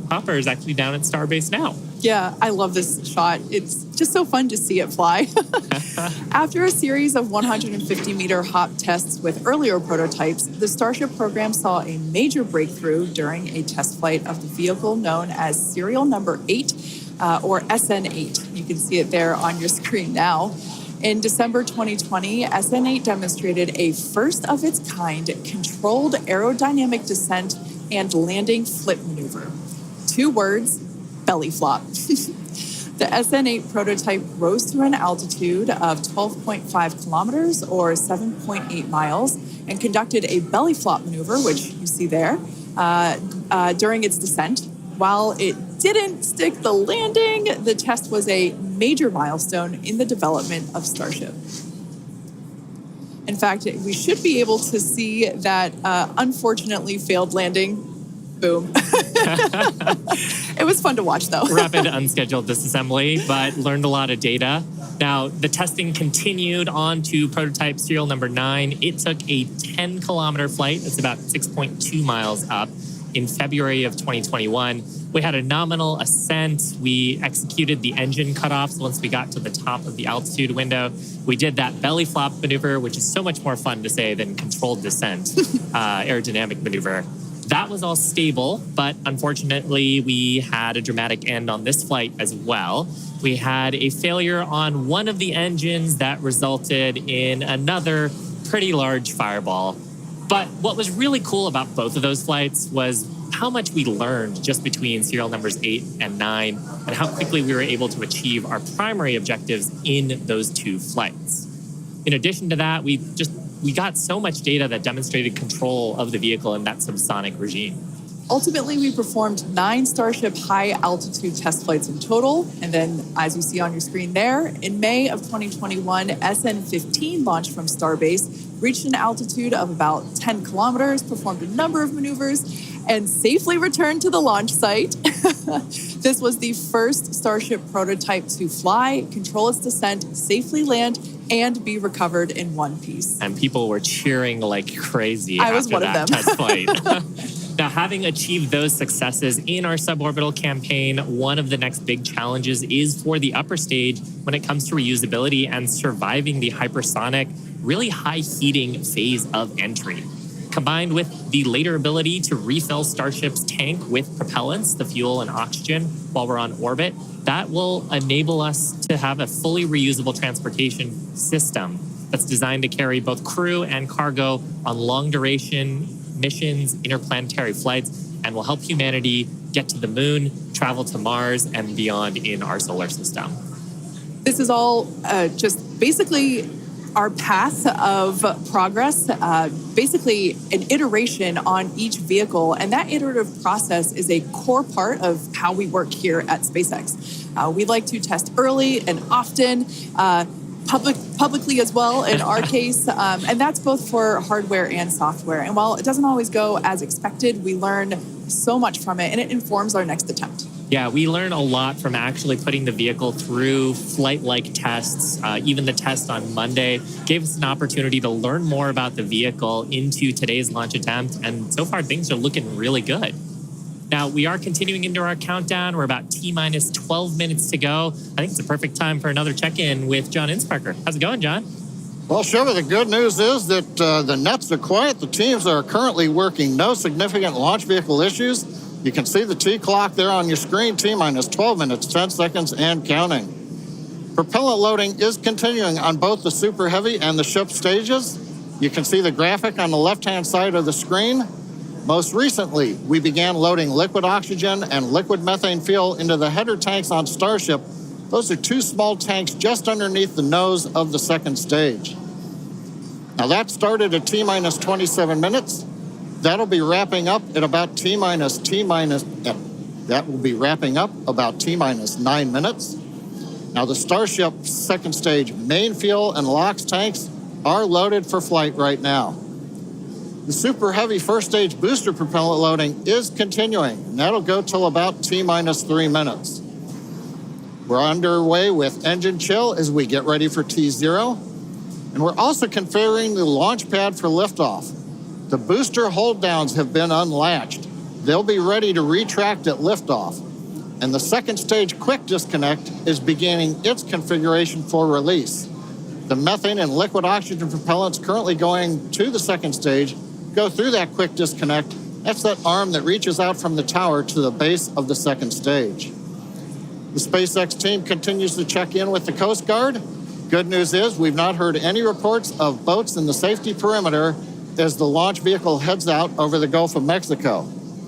Hopper is actually down at Starbase now. Yeah, I love this shot. It's just so fun to see it fly. After a series of 150-meter hop tests with earlier prototypes, the Starship program saw a major breakthrough during a test flight of the vehicle known as serial number 8, or SN8. You can see it there on your screen now. In December 2020, SN8 demonstrated a first-of-its-kind controlled aerodynamic descent and landing flip maneuver. 2 words, belly flop. The SN8 prototype rose through an altitude of 12.5 kilometers or 7.8 miles and conducted a belly flop maneuver, which you see there, during its descent. While it didn't stick the landing, the test was a major milestone in the development of Starship. In fact, we should be able to see that unfortunately failed landing. Boom. It was fun to watch, though. Rapid unscheduled disassembly, but learned a lot of data. Now, the testing continued on to prototype serial number 9. It took a 10-kilometer flight. That's about 6.2 miles up in February of 2021. We had a nominal ascent. We executed the engine cutoffs once we got to the top of the altitude window. We did that belly flop maneuver, which is so much more fun to say than controlled descent, aerodynamic maneuver. That was all stable, but unfortunately, we had a dramatic end on this flight as well. We had a failure on one of the engines that resulted in another pretty large fireball. But what was really cool about both of those flights was how much we learned just between serial numbers 8 and 9 and how quickly we were able to achieve our primary objectives in those 2 flights. In addition to that, we got so much data that demonstrated control of the vehicle in that subsonic regime. Ultimately, we performed 9 Starship high-altitude test flights in total. And then, as you see on your screen there, in May of 2021, SN15 launched from Starbase, reached an altitude of about 10 kilometers, performed a number of maneuvers, and safely returned to the launch site. This was the first Starship prototype to fly, control its descent, safely land, and be recovered in one piece. And people were cheering like crazy I was after one that of them. test flight. Now, having achieved those successes in our suborbital campaign, one of the next big challenges is for the upper stage when it comes to reusability and surviving the hypersonic, really high heating phase of entry. Combined with the later ability to refill Starship's tank with propellants, the fuel and oxygen, while we're on orbit, that will enable us to have a fully reusable transportation system that's designed to carry both crew and cargo on long-duration missions, interplanetary flights, and will help humanity get to the moon, travel to Mars, and beyond in our solar system. This is all just basically our path of progress, basically an iteration on each vehicle. And that iterative process is a core part of how we work here at SpaceX. We like to test early and often, publicly as well in our case. And that's both for hardware and software. And while it doesn't always go as expected, we learn so much from it and it informs our next attempt. Yeah, we learn a lot from actually putting the vehicle through flight-like tests. Even the test on Monday gave us an opportunity to learn more about the vehicle into today's launch attempt. And so far, things are looking really good. Now, we are continuing into our countdown. We're about T-minus 12 minutes to go. I think it's a perfect time for another check-in with John Insparker. How's it going, John? Well, Shiva, the good news is that the nets are quiet. The teams are currently working. No significant launch vehicle issues. You can see the T clock there on your screen, T-minus 12 minutes, 10 seconds, and counting. Propellant loading is continuing on both the Super Heavy and the ship stages. You can see the graphic on the left-hand side of the screen. Most recently, we began loading liquid oxygen and liquid methane fuel into the header tanks on Starship. Those are 2 small tanks just underneath the nose of the second stage. Now that started at T-minus 27 minutes. That'll be wrapping up at about T-minus 9 minutes. Now the Starship second stage main fuel and LOX tanks are loaded for flight right now. The Super Heavy first stage booster propellant loading is continuing, and that'll go till about T-minus 3 minutes. We're underway with engine chill as we get ready for T0, and we're also configuring the launch pad for liftoff. The booster hold downs have been unlatched. They'll be ready to retract at liftoff. And the second stage quick disconnect is beginning its configuration for release. The methane and liquid oxygen propellants currently going to the second stage go through that quick disconnect. That's that arm that reaches out from the tower to the base of the second stage. The SpaceX team continues to check in with the Coast Guard. Good news is we've not heard any reports of boats in the safety perimeter as the launch vehicle heads out over the Gulf of Mexico.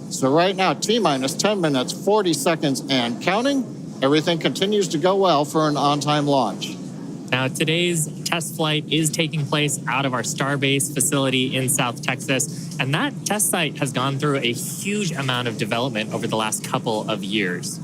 So right now, T-minus 10 minutes, 40 seconds, and counting. Everything continues to go well for an on-time launch. Now, today's test flight is taking place out of our Starbase facility in South Texas, and that test site has gone through a huge amount of development over the last couple of years.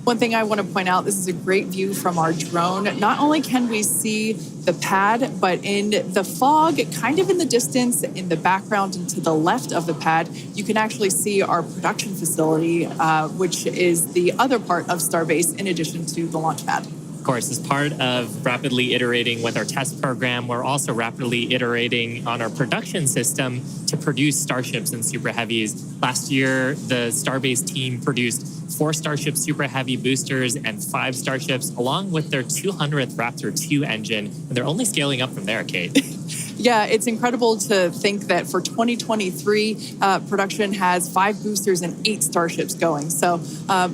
One thing I want to point out, this is a great view from our drone. Not only can we see the pad, but in the fog, kind of in the distance, in the background and to the left of the pad, you can actually see our production facility, which is the other part of Starbase in addition to the launch pad. Of course, as part of rapidly iterating with our test program, we're also rapidly iterating on our production system to produce Starships and Super Heavies. Last year, the Starbase team produced 4 Starship Super Heavy boosters and 5 Starships, along with their 200th Raptor 2 engine. And they're only scaling up from there, Kate. Yeah, it's incredible to think that for 2023, production has 5 boosters and 8 Starships going. So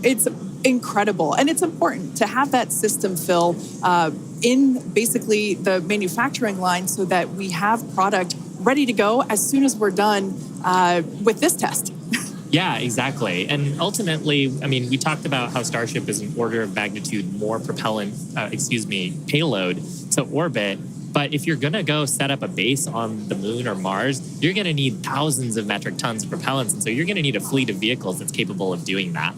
it's incredible. And it's important to have that system fill in basically the manufacturing line so that we have product ready to go as soon as we're done with this test. Yeah, exactly. And ultimately, I mean, we talked about how Starship is an order of magnitude more payload to orbit. But if you're going to go set up a base on the moon or Mars, you're going to need thousands of metric tons of propellants. And so you're going to need a fleet of vehicles that's capable of doing that.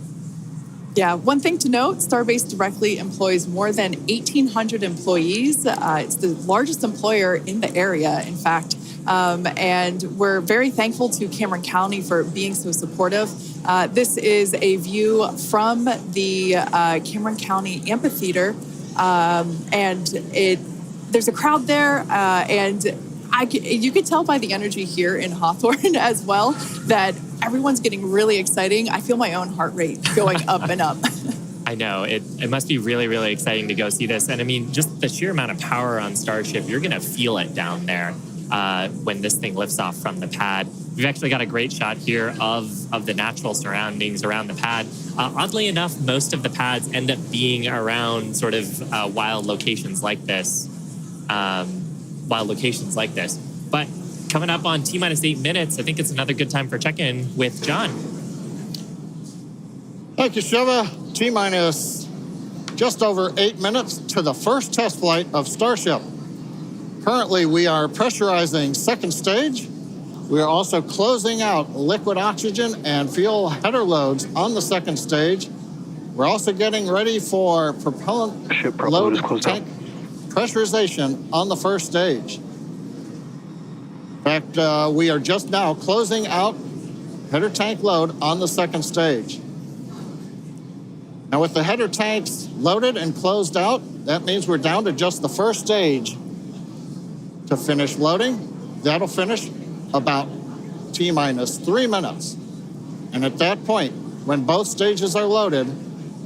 Yeah, one thing to note, Starbase directly employs more than 1,800 employees. It's the largest employer in the area, in fact. And we're very thankful to Cameron County for being so supportive. This is a view from the Cameron County Amphitheater. And there's a crowd there, and you could tell by the energy here in Hawthorne as well that everyone's getting really exciting. I feel my own heart rate going up and up. I know. It must be really, really exciting to go see this. And I mean, just the sheer amount of power on Starship, you're going to feel it down there when this thing lifts off from the pad. We've actually got a great shot here of the natural surroundings around the pad. Oddly enough, most of the pads end up being around sort of wild locations like this. But coming up on T-minus 8 minutes, I think it's another good time for check-in with John. Thank you, Shiva. T-minus just over 8 minutes to the first test flight of Starship. Currently, we are pressurizing second stage. We are also closing out liquid oxygen and fuel header loads on the second stage. We're also getting ready for propellant load tank pressurization on the first stage. In fact, we are just now closing out header tank load on the second stage. Now with the header tanks loaded and closed out, that means we're down to just the first stage to finish loading. That'll finish about T-minus 3 minutes. And at that point, when both stages are loaded,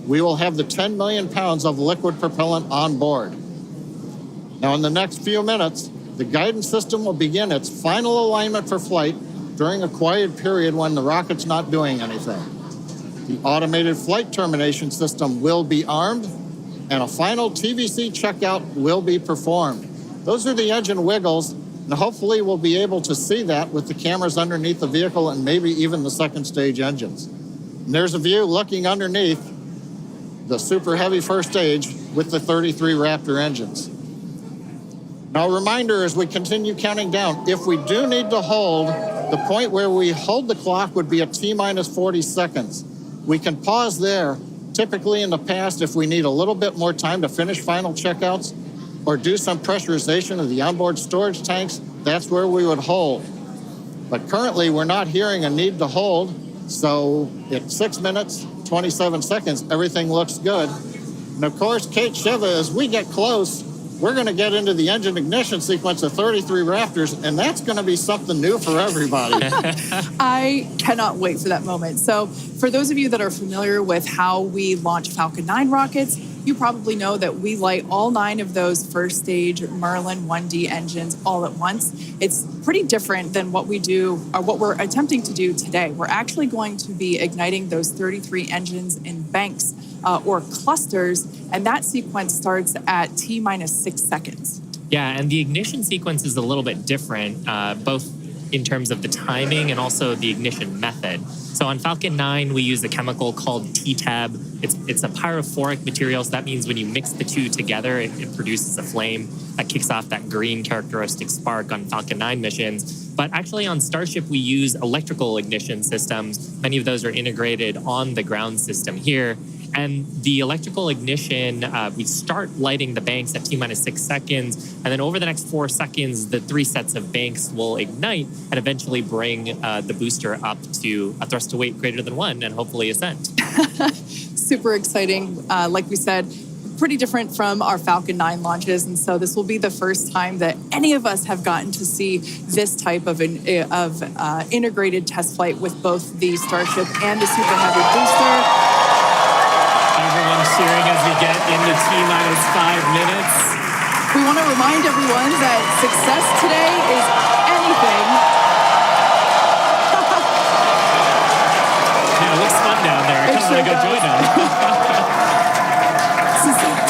we will have the 10 million pounds of liquid propellant on board. Now in the next few minutes, the guidance system will begin its final alignment for flight during a quiet period when the rocket's not doing anything. The automated flight termination system will be armed, and a final TVC checkout will be performed. Those are the engine wiggles, and hopefully we'll be able to see that with the cameras underneath the vehicle and maybe even the second stage engines. And there's a view looking underneath the Super Heavy first stage with the 33 Raptor engines. Now, a reminder as we continue counting down, if we do need to hold, the point where we hold the clock would be at T-minus 40 seconds. We can pause there. Typically in the past, if we need a little bit more time to finish final checkouts or do some pressurization of the onboard storage tanks, that's where we would hold. But currently, we're not hearing a need to hold. So at 6 minutes, 27 seconds, everything looks good. And of course, Kate, Shiva, as we get close, we're going to get into the engine ignition sequence of 33 Raptors, and that's going to be something new for everybody. I cannot wait for that moment. So for those of you that are familiar with how we launch Falcon 9 rockets, you probably know that we light all 9 of those first stage Merlin 1D engines all at once. It's pretty different than what we do, or what we're attempting to do today. We're actually going to be igniting those 33 engines in banks or clusters, and that sequence starts at T-minus 6 seconds. Yeah, and the ignition sequence is a little bit different, both in terms of the timing and also the ignition method. So on Falcon 9, we use a chemical called T-Tab. It's a pyrophoric material, so that means when you mix the two together, it produces a flame that kicks off that green characteristic spark on Falcon 9 missions. But actually on Starship, we use electrical ignition systems. Many of those are integrated on the ground system here. And the electrical ignition, we start lighting the banks at T-minus 6 seconds. And then over the next 4 seconds, the 3 sets of banks will ignite and eventually bring the booster up to a thrust to weight greater than 1 and hopefully ascent. Super exciting. Like we said, pretty different from our Falcon 9 launches. And so this will be the first time that any of us have gotten to see this type of integrated test flight with both the Starship and the Super Heavy booster. Everyone cheering as we get into T-minus 5 minutes. We want to remind everyone that success today is anything. Yeah, it looks fun down there. I kind of want to go join them.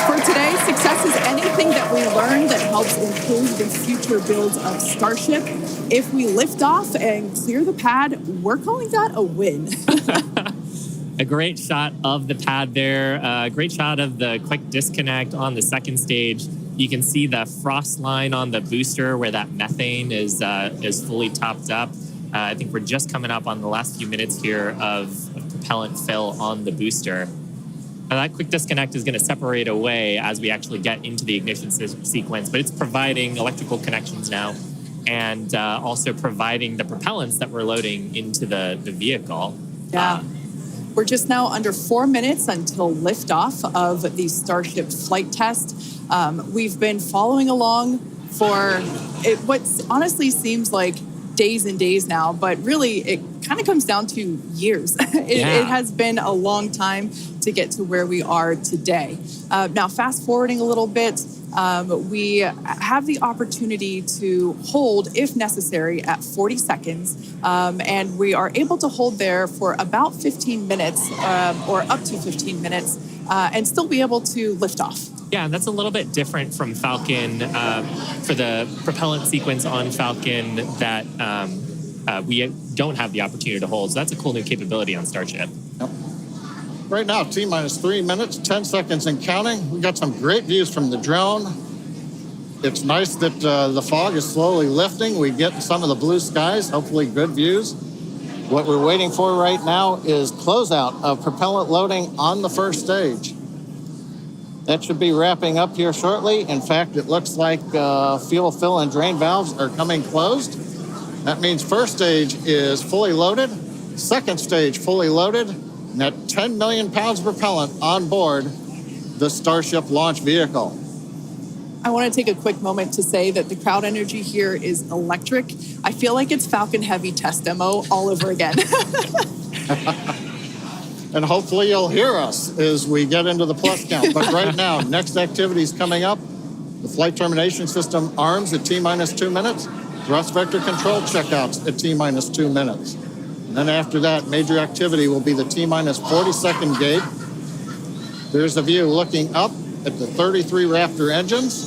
For today, success is anything that we learn that helps improve the future builds of Starship. If we lift off and clear the pad, we're calling that a win. A great shot of the pad there. A great shot of the quick disconnect on the second stage. You can see the frost line on the booster where that methane is fully topped up. I think we're just coming up on the last few minutes here of propellant fill on the booster. Now that quick disconnect is going to separate away as we actually get into the ignition sequence, but it's providing electrical connections now and also providing the propellants that we're loading into the vehicle. Yeah. We're just now under 4 minutes until liftoff of the Starship flight test. We've been following along for what honestly seems like days and days now, but really it kind of comes down to years. It has been a long time to get to where we are today. Now, fast forwarding a little bit, we have the opportunity to hold, if necessary, at 40 seconds. And we are able to hold there for about 15 minutes or up to 15 minutes and still be able to lift off. Yeah, that's a little bit different from Falcon for the propellant sequence on Falcon that we don't have the opportunity to hold. So that's a cool new capability on Starship. Yep. Right now, T-minus 3 minutes, 10 seconds and counting. We got some great views from the drone. It's nice that the fog is slowly lifting. We get some of the blue skies, hopefully good views. What we're waiting for right now is closeout of propellant loading on the first stage. That should be wrapping up here shortly. In fact, it looks like fuel fill and drain valves are coming closed. That means first stage is fully loaded, second stage fully loaded, and at 10 million pounds of propellant on board the Starship launch vehicle. I want to take a quick moment to say that the crowd energy here is electric. I feel like it's Falcon Heavy test demo all over again. And hopefully you'll hear us as we get into the plus count. But right now, next activity is coming up. The flight termination system arms at T-minus 2 minutes. Thrust vector control checkouts at T-minus 2 minutes. And then after that, major activity will be the T-minus 40-second gate. There's a view looking up at the 33 Raptor engines.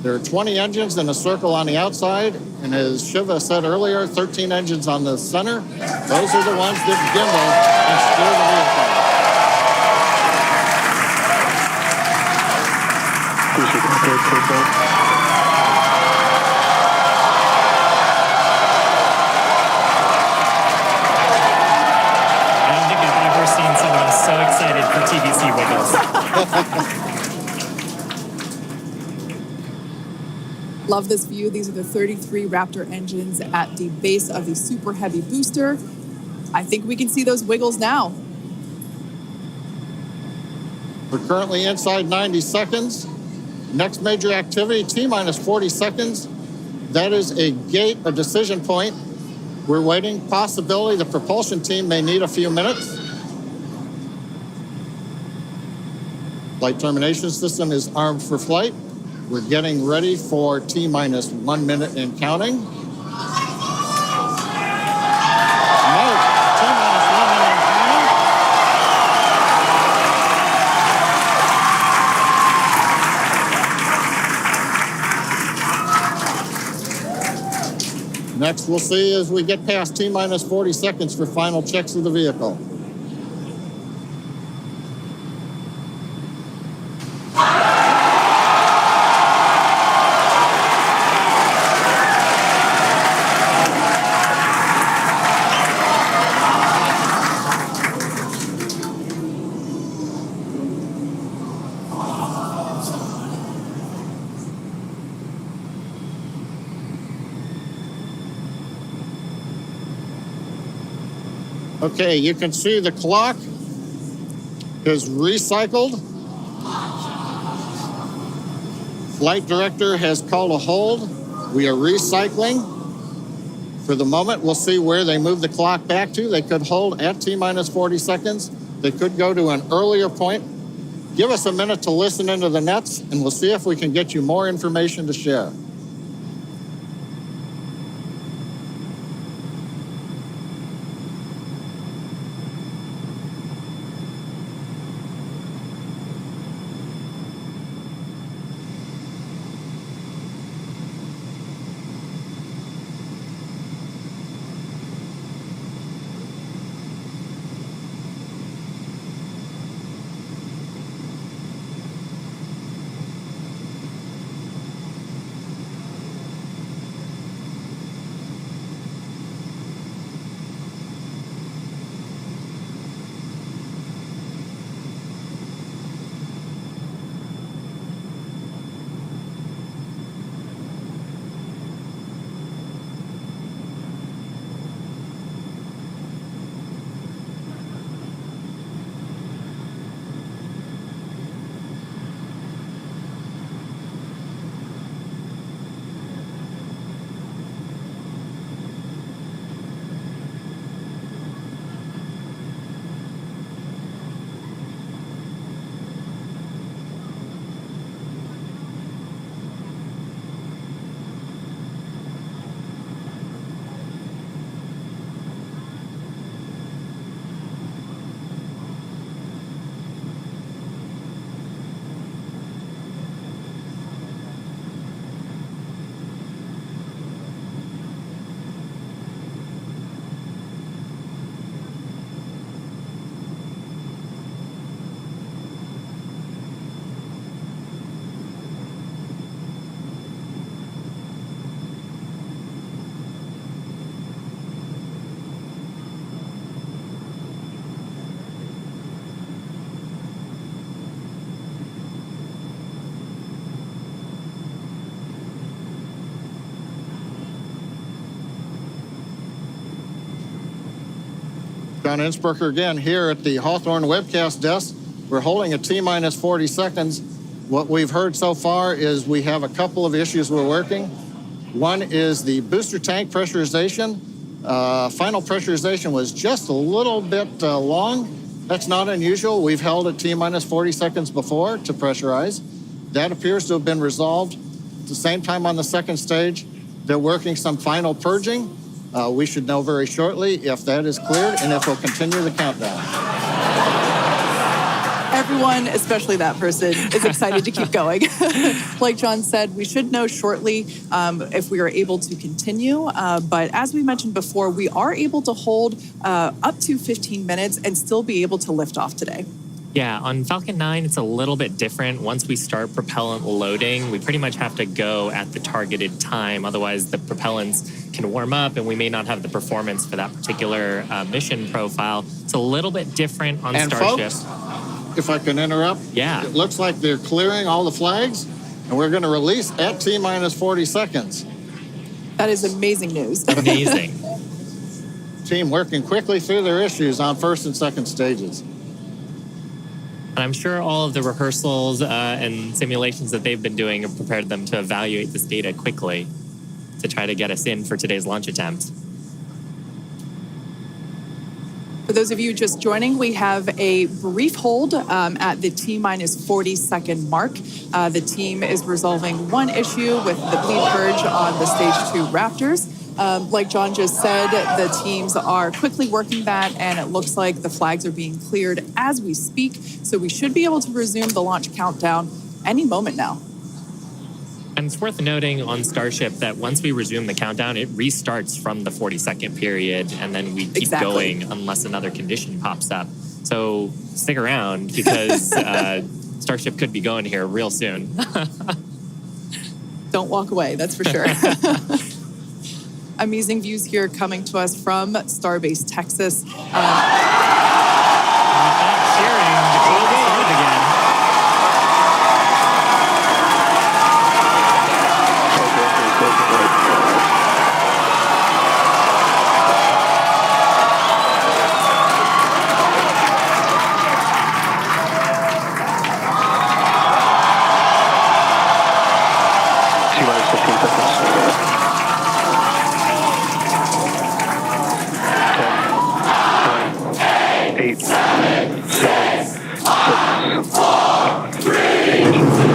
There are 20 engines in a circle on the outside, and as Shiva said earlier, 13 engines on the center. Those are the ones that gimbal and steer the vehicle. I don't think I've ever seen someone so excited for TVC wiggles. Love this view. These are the 33 Raptor engines at the base of the Super Heavy booster. I think we can see those wiggles now. We're currently inside 90 seconds. Next major activity, T-minus 40 seconds. That is a gate, a decision point. We're waiting. Possibility the propulsion team may need a few minutes. Flight termination system is armed for flight. We're getting ready for T-minus 1 minute and counting. Next, we'll see as we get past T-minus 40 seconds for final checks of the vehicle. Okay, you can see the clock is recycled. Flight director has called a hold. We are recycling. For the moment, we'll see where they move the clock back to. They could hold at T-minus 40 seconds. They could go to an earlier point. Give us a minute to listen into the nets, and we'll see if we can get you more information to share. John Innsbrucker again here at the Hawthorne webcast desk. We're holding a T-minus 40 seconds. What we've heard so far is we have a couple of issues we're working. One is the booster tank pressurization. Final pressurization was just a little bit long. That's not unusual. We've held a T-minus 40 seconds before to pressurize. That appears to have been resolved. At the same time on the second stage, they're working some final purging. We should know very shortly if that is cleared and if we'll continue the countdown. Everyone, especially that person, is excited to keep going. Like John said, we should know shortly if we are able to continue. But as we mentioned before, we are able to hold up to 15 minutes and still be able to lift off today. Yeah, on Falcon 9, it's a little bit different. Once we start propellant loading, we pretty much have to go at the targeted time. Otherwise, the propellants can warm up and we may not have the performance for that particular mission profile. It's a little bit different on Starship. Folks, if I can interrupt, yeah. It looks like they're clearing all the flags, and we're going to release at T-minus 40 seconds. That is amazing news. Amazing. Team working quickly through their issues on first and second stages. And I'm sure all of the rehearsals and simulations that they've been doing have prepared them to evaluate this data quickly to try to get us in for today's launch attempt. For those of you just joining, we have a brief hold at the T-minus 40-second mark. The team is resolving one issue with the bleed purge on the Stage 2 Raptors. Like John just said, the teams are quickly working that, and it looks like the flags are being cleared as we speak. So we should be able to resume the launch countdown any moment now. And it's worth noting on Starship that once we resume the countdown, it restarts from the 40-second period, and then we keep going unless another condition pops up. So stick around because Starship could be going here real soon. Don't walk away, that's for sure. Amazing views here coming to us from Starbase, Texas. Cheering to close the start again. T-minus 15 seconds. 10, 9, 8, 7, 6, 5, 3, 2,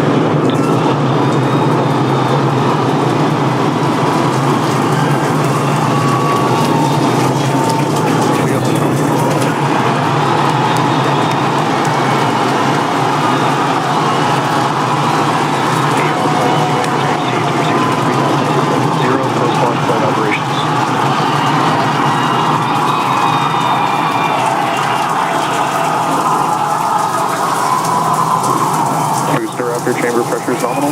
chamber pressure is nominal.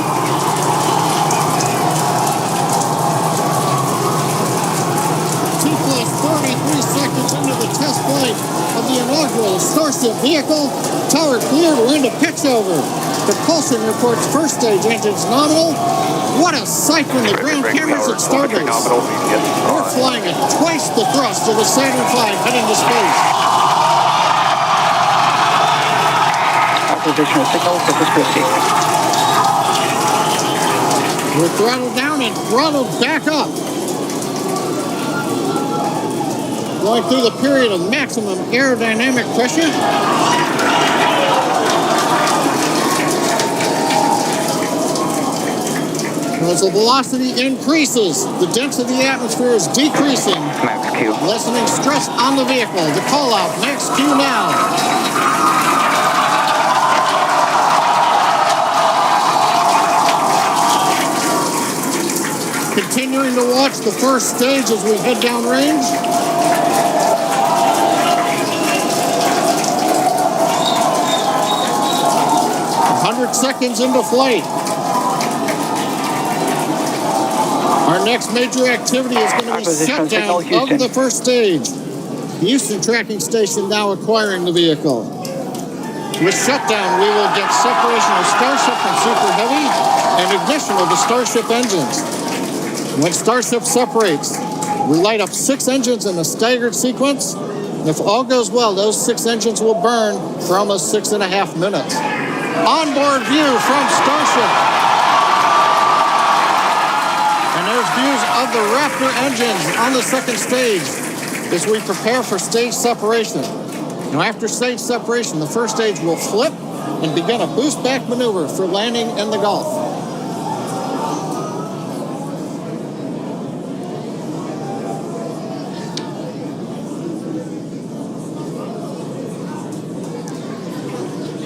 2 plus 33 seconds into the test flight of the inaugural Starship vehicle. Tower cleared, we're into pitch over. Propulsion reports first stage engines nominal. What a sight from the ground cameras at Starbase. We're flying at twice the thrust of the Saturn V heading to space. Acquisition of signal, Corpus Christi. We're throttled down and throttled back up. Going through the period of maximum aerodynamic pressure. As the velocity increases, the density of the atmosphere is decreasing. Max Q. Lessening stress on the vehicle. The call out, max Q now. Continuing to watch the first stage as we head down range. Seconds into flight. Our next major activity is going to be shutdown of the first stage. Houston Tracking Station now acquiring the vehicle. With shutdown, we will get separation of Starship from Super Heavy and ignition of the Starship engines. When Starship separates, we light up 6 engines in a staggered sequence. If all goes well, those 6 engines will burn for almost 6.5 minutes. Onboard view from Starship. And there's views of the Raptor engines on the second stage as we prepare for stage separation. Now, after stage separation, the first stage will flip and begin a boost back maneuver for landing in the Gulf.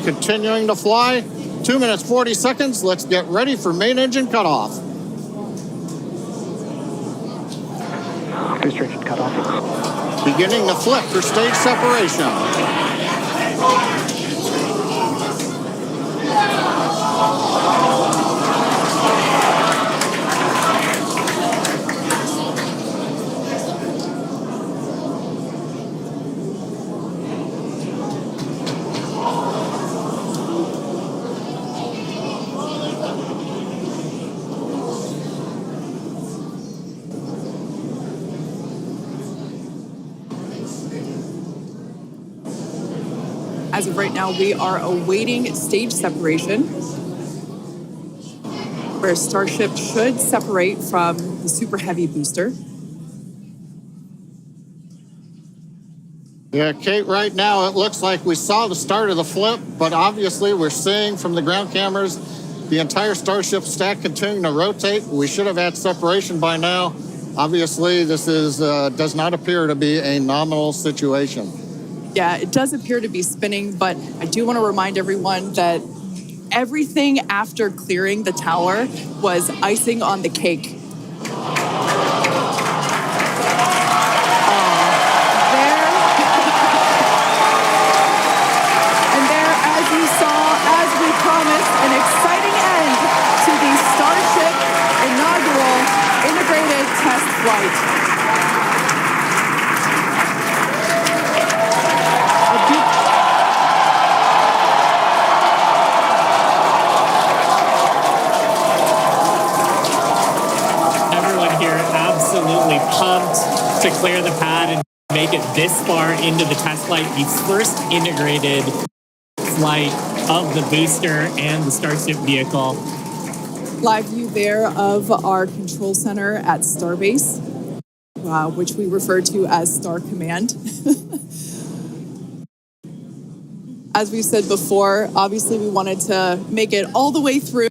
Continuing to fly, 2 minutes, 40 seconds. Let's get ready for main engine cutoff. Booster engine cutoff. Beginning the flip for stage separation. of right now, we are awaiting stage separation, where Starship should separate from the Super Heavy booster. Yeah, Kate, right now it looks like we saw the start of the flip, but obviously we're seeing from the ground cameras the entire Starship stack continuing to rotate. We should have had separation by now. Obviously, this is does not appear to be a nominal situation. Yeah, it does appear to be spinning, but I do want to remind everyone that everything after clearing the tower was icing on the cake. An exciting end to the Starship inaugural integrated test flight. Everyone here absolutely pumped to clear the pad and make it this far into the test flight, the first integrated flight of the booster and the Starship vehicle. Live view there of our control center at Starbase, which we refer to as Star Command. As we said before, obviously we wanted to make it all the way through,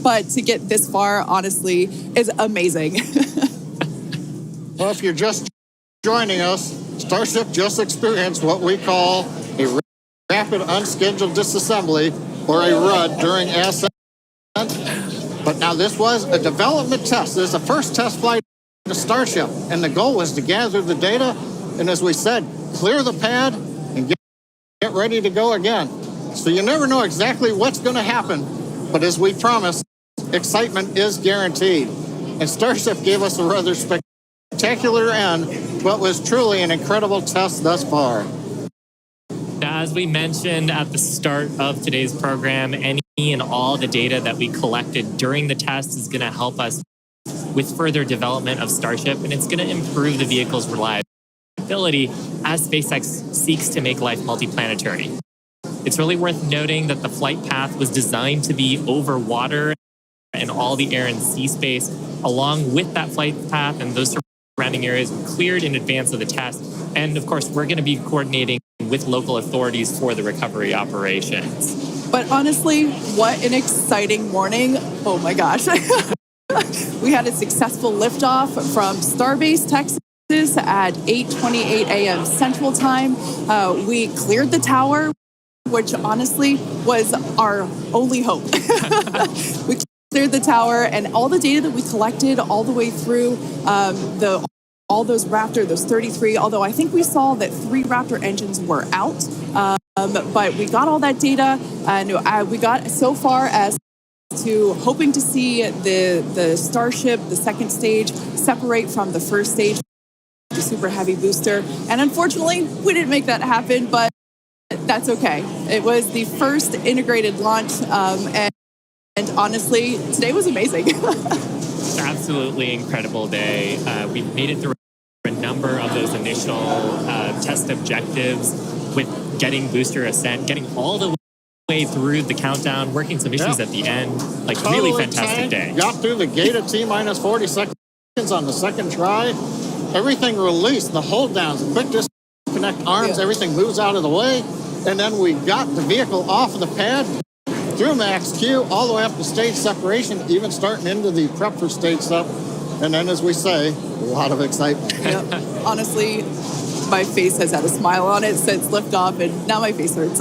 but to get this far, honestly, is amazing. Well, if you're just joining us, Starship just experienced what we call a rapid unscheduled disassembly, or a RUD, during ascent. But now this was a development test. This is the first test flight of Starship, and the goal was to gather the data, and as we said, clear the pad and get ready to go again. So you never know exactly what's going to happen, but as we promised, excitement is guaranteed. And Starship gave us a rather spectacular end, what was truly an incredible test thus far. As we mentioned at the start of today's program, any and all the data that we collected during the test is going to help us with further development of Starship, and it's going to improve the vehicle's reliability as SpaceX seeks to make life multiplanetary. It's really worth noting that the flight path was designed to be over water and all the air and sea space. Along with that flight path and those surrounding areas were cleared in advance of the test. And of course, we're going to be coordinating with local authorities for the recovery operations. But honestly, what an exciting morning. Oh my gosh. We had a successful liftoff from Starbase, Texas at 8:28 a.m. Central Time. We cleared the tower, which honestly was our only hope. We cleared the tower, and all the data that we collected all the way through all those Raptor, those 33, although I think we saw that 3 Raptor engines were out. But we got all that data, and we got so far as to hoping to see the Starship, the second stage, separate from the first stage, the Super Heavy booster. And unfortunately, we didn't make that happen, but that's okay. It was the first integrated launch, and honestly, today was amazing. Absolutely incredible day. We made it through a number of those initial test objectives with getting booster ascent, getting all the way through the countdown, working some issues at the end. Like, totally really fantastic day. Got through the gate at T-minus 40 seconds on the second try. Everything released, the hold downs, quick disconnect arms, everything moves out of the way. And then we got the vehicle off of the pad, through max Q, all the way up to stage separation, even starting into the prep for stage sep. And then, as we say, a lot of excitement. Yep. Honestly, my face has had a smile on it since liftoff, and now my face hurts.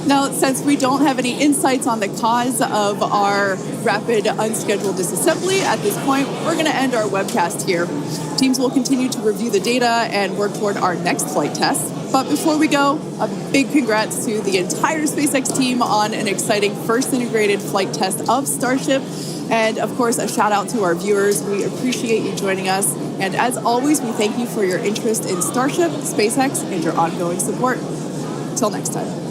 Now, since we don't have any insights on the cause of our rapid unscheduled disassembly at this point, we're going to end our webcast here. Teams will continue to review the data and work toward our next flight test. But before we go, a big congrats to the entire SpaceX team on an exciting first integrated flight test of Starship. And of course, a shout out to our viewers. We appreciate you joining us. And as always, we thank you for your interest in Starship, SpaceX, and your ongoing support. Till next time.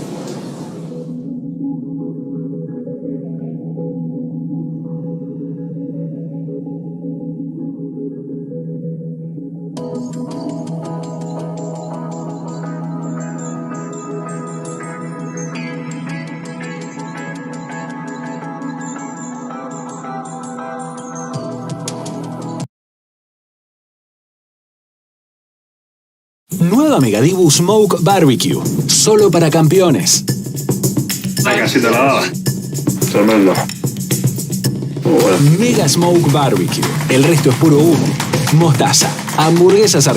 Nueva Megadibu Smoke Barbecue. Solo para campeones. Casi te la daba. Tremendo. Mega Smoke Barbecue. El resto es puro humo. Mostaza. Hamburguesas argentinas.